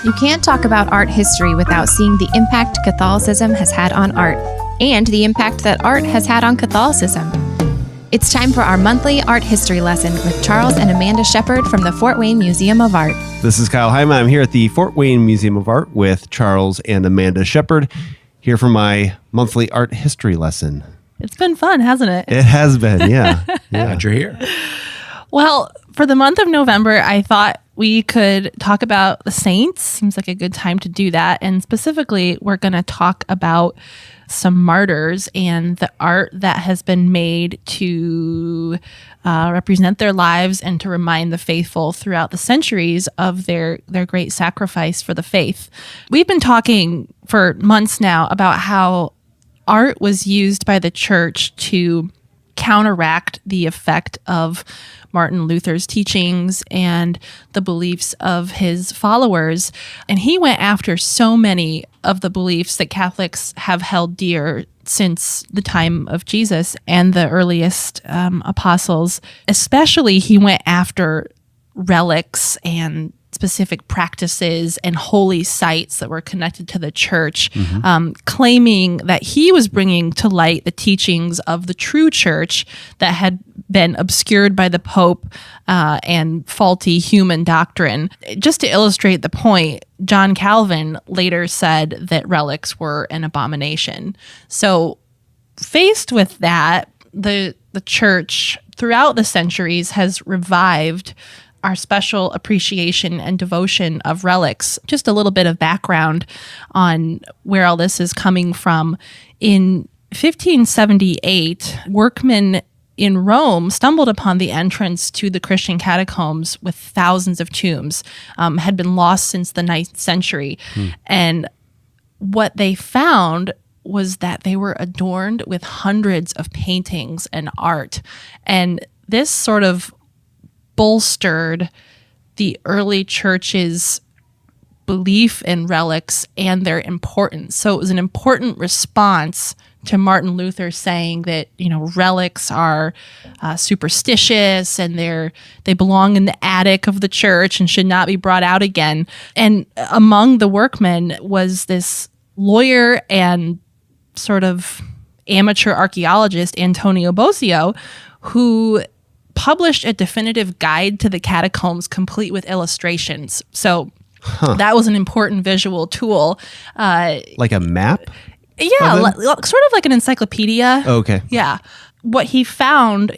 You can't talk about art history without seeing the impact Catholicism has had on art, and the impact that art has had on Catholicism. It's time for our monthly art history lesson with Charles and Amanda Shepard from the Fort Wayne Museum of Art. This is Kyle Hyman. I'm here at the Fort Wayne Museum of Art with Charles and Amanda Shepard, here for my monthly art history lesson. It's been fun, hasn't it? It has been, yeah. Glad you're here. Well, for the month of November, I thought we could talk about the saints. Seems like a good time to do that. And specifically, we're going to talk about some martyrs and the art that has been made to represent their lives and to remind the faithful throughout the centuries of their great sacrifice for the faith. We've been talking for months now about how art was used by the church to counteract the effect of Martin Luther's teachings and the beliefs of his followers. And he went after so many of the beliefs that Catholics have held dear since the time of Jesus and the earliest apostles. Especially, he went after relics and specific practices and holy sites that were connected to the church, claiming that he was bringing to light the teachings of the true church that had been obscured by the Pope and faulty human doctrine. Just to illustrate the point, John Calvin later said that relics were an abomination. So faced with that, the church throughout the centuries has revived our special appreciation and devotion of relics. Just a little bit of background on where all this is coming from. In 1578, workmen in Rome stumbled upon the entrance to the Christian catacombs with thousands of tombs, had been lost since the 9th century. And what they found was that they were adorned with hundreds of paintings and art. And this sort of bolstered the early church's belief in relics and their importance. So it was an important response to Martin Luther saying that, relics are superstitious and they belong in the attic of the church and should not be brought out again. And among the workmen was this lawyer and sort of amateur archaeologist, Antonio Bosio, who published a definitive guide to the catacombs complete with illustrations. So that was an important visual tool. Like a map? Yeah, sort of like an encyclopedia. Okay. Yeah. What he found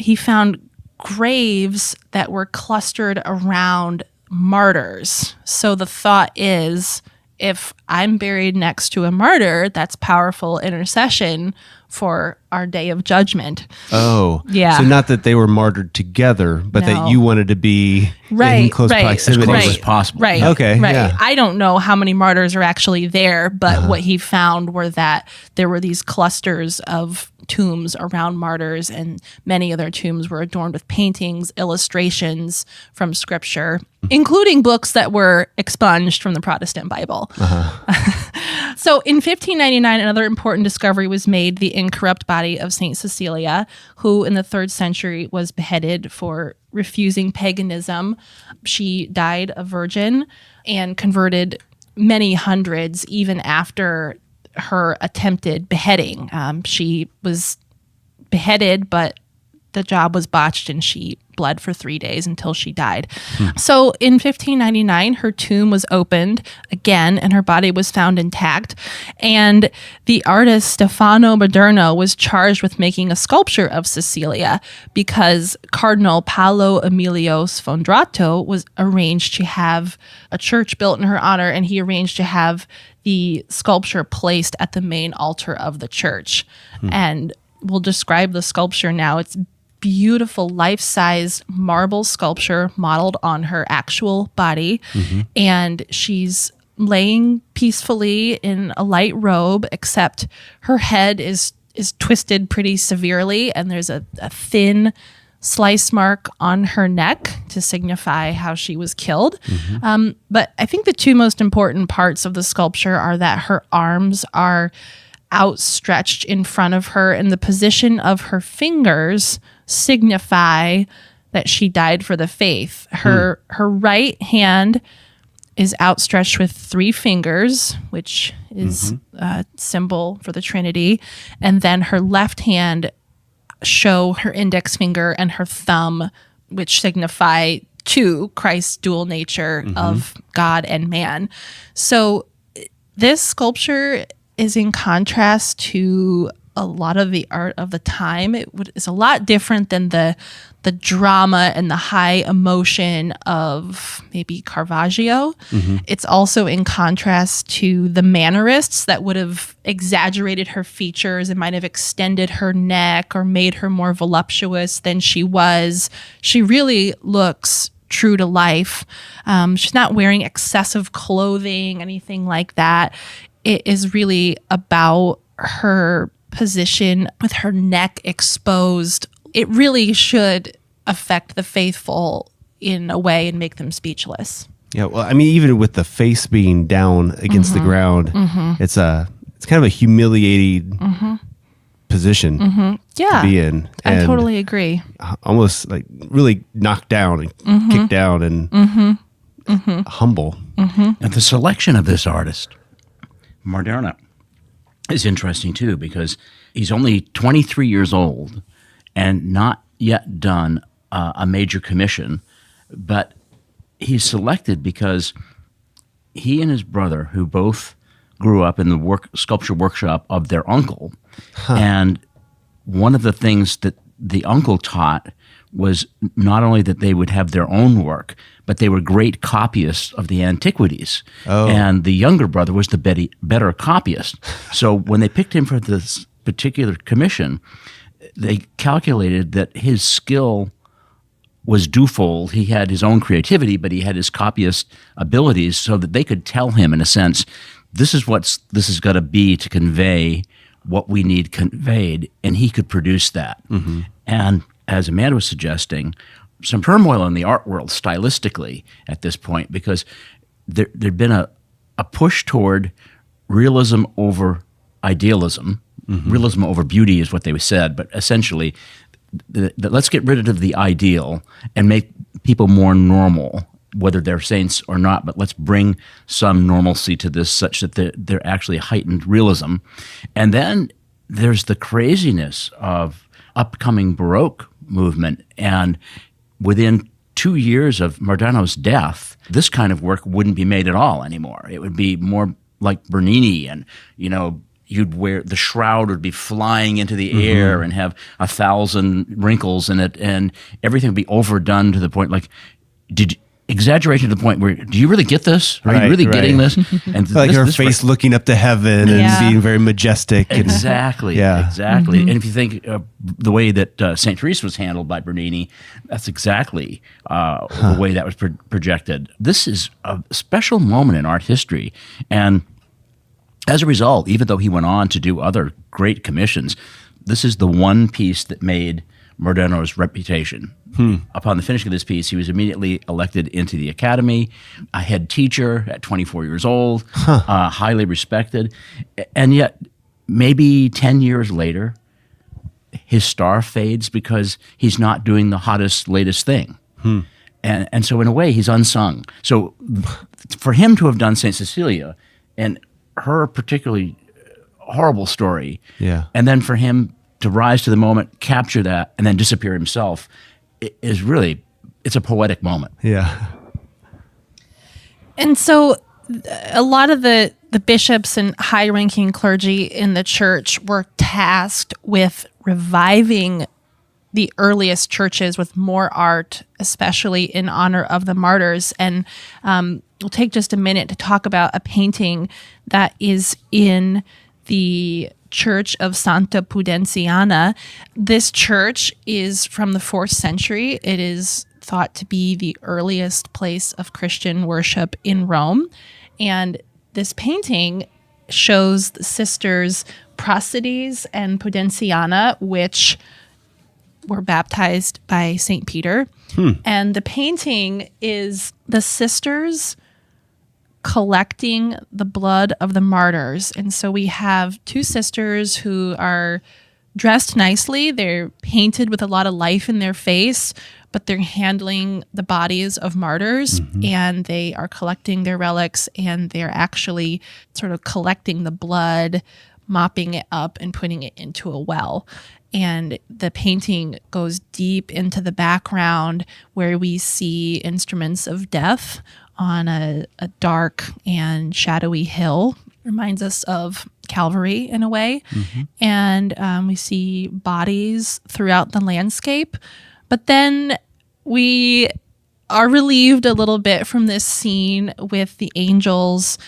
graves that were clustered around martyrs. So the thought is, if I'm buried next to a martyr, that's powerful intercession for our day of judgment. Oh. Yeah. So not that they were martyred together, but that you wanted to be in close proximity. As close as possible. Right. Okay. Right. Yeah. I don't know how many martyrs are actually there, but what he found were that there were these clusters of tombs around martyrs, and many of their tombs were adorned with paintings, illustrations from scripture, including books that were expunged from the Protestant Bible. So in 1599, another important discovery was made, the incorrupt body of Saint Cecilia, who in the 3rd century was beheaded for refusing paganism. She died a virgin and converted many hundreds even after her attempted beheading. She was beheaded, but the job was botched and she bled for 3 days until she died. So in 1599, her tomb was opened again and her body was found intact. And the artist Stefano Maderno was charged with making a sculpture of Cecilia because Cardinal Paolo Emilio Sfondrato was arranged to have a church built in her honor, and he arranged to have the sculpture placed at the main altar of the church. And we'll describe the sculpture now. It's beautiful life-size marble sculpture modeled on her actual body. And she's laying peacefully in a light robe, except her head is twisted pretty severely, and there's a thin slice mark on her neck to signify how she was killed. But I think the two most important parts of the sculpture are that her arms are outstretched in front of her, and the position of her fingers signify that she died for the faith. Her right hand is outstretched with 3 fingers, which is a symbol for the Trinity. And then her left hand show her index finger and her thumb, which signify to Christ's dual nature of God and man. So this sculpture is in contrast to a lot of the art of the time. It's a lot different than the drama and the high emotion of maybe Caravaggio. It's also in contrast to the Mannerists that would have exaggerated her features and might have extended her neck or made her more voluptuous than she was. She really looks true to life. She's not wearing excessive clothing, anything like that. It is really about her position with her neck exposed. It really should affect the faithful in a way and make them speechless. Yeah, well, I mean, even with the face being down against the ground, it's kind of a humiliating position to be in. I totally agree. Almost like really knocked down and kicked down and humble. And the selection of this artist, Moderna, is interesting too, because he's only 23 years old and not yet done a major commission, but he's selected because he and his brother, who both grew up in the sculpture workshop of their uncle, and one of the things that the uncle taught was not only that they would have their own work, but they were great copyists of the antiquities. And the younger brother was the better copyist. So when they picked him for this particular commission, they calculated that his skill was twofold. He had his own creativity, but he had his copyist abilities, so that they could tell him, in a sense, this is got to be to convey what we need conveyed, and he could produce that. And as Amanda was suggesting, some turmoil in the art world stylistically at this point, because there'd been a push toward realism over idealism. Realism over beauty is what they said, but essentially, let's get rid of the ideal and make people more normal, whether they're saints or not, but let's bring some normalcy to this such that they're actually heightened realism. And then there's the craziness of upcoming Baroque movement, and within 2 years of Moderno's death, this kind of work wouldn't be made at all anymore. It would be more like Bernini, and you'd wear the shroud would be flying into the air and have 1,000 wrinkles in it, and everything would be overdone to the point exaggeration to the point where, do you really get this? Are you really getting this? And like her face looking up to heaven and being very majestic. Exactly. Exactly. And if you think the way that St. Therese was handled by Bernini, that's exactly the way that was projected. This is a special moment in art history. And as a result, even though he went on to do other great commissions, this is the one piece that made Moderno's reputation. Upon the finishing of this piece, he was immediately elected into the Academy, a head teacher at 24 years old, highly respected. And yet, maybe 10 years later, his star fades because he's not doing the hottest, latest thing. And so in a way, he's unsung. So for him to have done St. Cecilia and her particularly horrible story, and then for him to rise to the moment, capture that, and then disappear himself, is really, it's a poetic moment. And so a lot of the bishops and high-ranking clergy in the church were tasked with reviving the earliest churches with more art, especially in honor of the martyrs. And we'll take just a minute to talk about a painting that is in the Church of Santa Pudenziana. This church is from the 4th century. It is thought to be the earliest place of Christian worship in Rome. And this painting shows the sisters Pracides and Pudenziana, which were baptized by St. Peter. And the painting is the sisters collecting the blood of the martyrs. And so we have 2 sisters who are dressed nicely. They're painted with a lot of life in their face, but they're handling the bodies of martyrs, and they are collecting their relics, and they're actually sort of collecting the blood, mopping it up, and putting it into a well. And the painting goes deep into the background where we see instruments of death on a dark and shadowy hill. Reminds us of Calvary in a way. And we see bodies throughout the landscape. But then we are relieved a little bit from this scene with the angels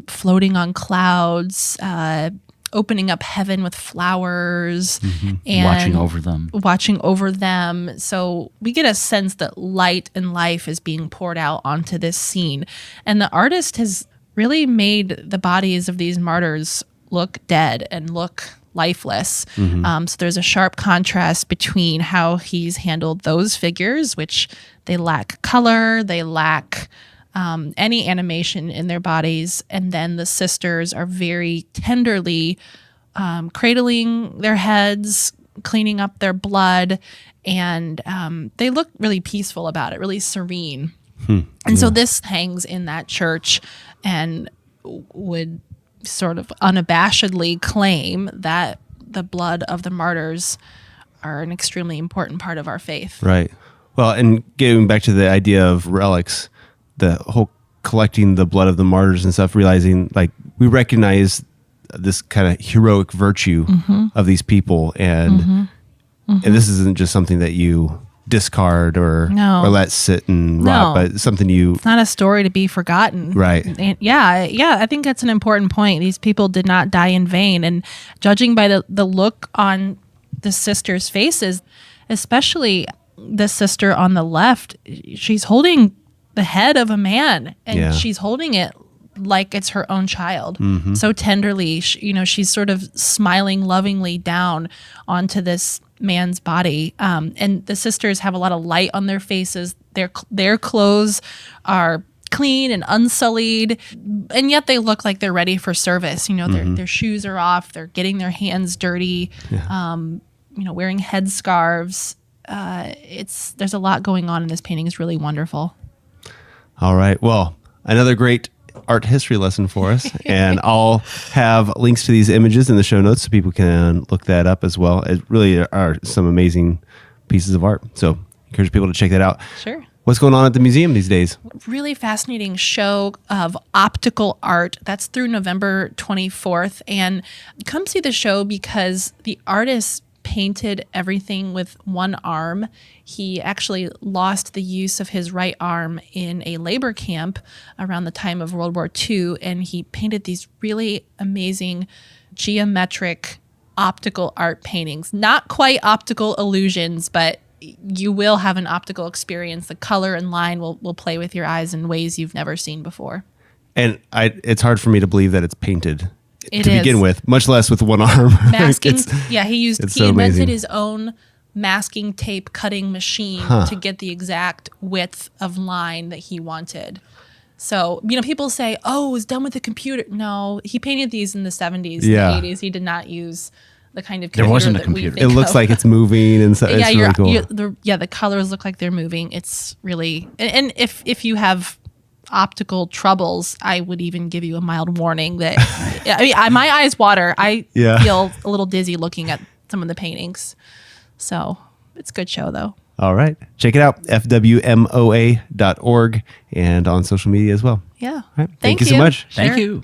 floating on clouds, opening up heaven with flowers, and watching over them. So we get a sense that light and life is being poured out onto this scene. And the artist has really made the bodies of these martyrs look dead and look lifeless. So there's a sharp contrast between how he's handled those figures, which they lack color, they lack any animation in their bodies, and then the sisters are very tenderly cradling their heads, cleaning up their blood, and they look really peaceful about it, really serene. And so this hangs in that church and would sort of unabashedly claim that the blood of the martyrs are an extremely important part of our faith. Right. Well, and getting back to the idea of relics, the whole collecting the blood of the martyrs and stuff, realizing like we recognize this kind of heroic virtue of these people, and this isn't just something that you discard or let sit and rot, but something it's not a story to be forgotten. Right. And I think that's an important point. These people did not die in vain, and judging by the look on the sisters' faces, especially the sister on the left, she's holding the head of a man, and she's holding it like it's her own child. So tenderly, she's sort of smiling lovingly down onto this man's body. And the sisters have a lot of light on their faces. Their clothes are clean and unsullied, and yet they look like they're ready for service. Their shoes are off. They're getting their hands dirty. Wearing headscarves. There's a lot going on in this painting. It's really wonderful. All right. Well, another great art history lesson for us. And I'll have links to these images in the show notes so people can look that up as well. It really are some amazing pieces of art. So encourage people to check that out. Sure. What's going on at the museum these days? Really fascinating show of optical art. That's through November 24th. And come see the show because the artist painted everything with one arm. He actually lost the use of his right arm in a labor camp around the time of World War II, and he painted these really amazing geometric optical art paintings. Not quite optical illusions, but you will have an optical experience. The color and line will play with your eyes in ways you've never seen before. And it's hard for me to believe that it's painted to begin with, much less with one arm. Masking. He so invented amazing. his own masking tape cutting machine to get the exact width of line that he wanted. So, people say, oh, it was done with a computer. No, he painted these in the 70s, the 80s. He did not use the kind of computer there wasn't a that computer. we think It looks of. like it's moving and stuff. It's really cool. The colors look like they're moving. It's really, and if you have optical troubles, I would even give you a mild warning that my eyes water. I feel a little dizzy looking at some of the paintings. So it's a good show though. All right. Check it out. FWMOA.org and on social media as well. Yeah. All right. Thank you so much. Sure. Thank you.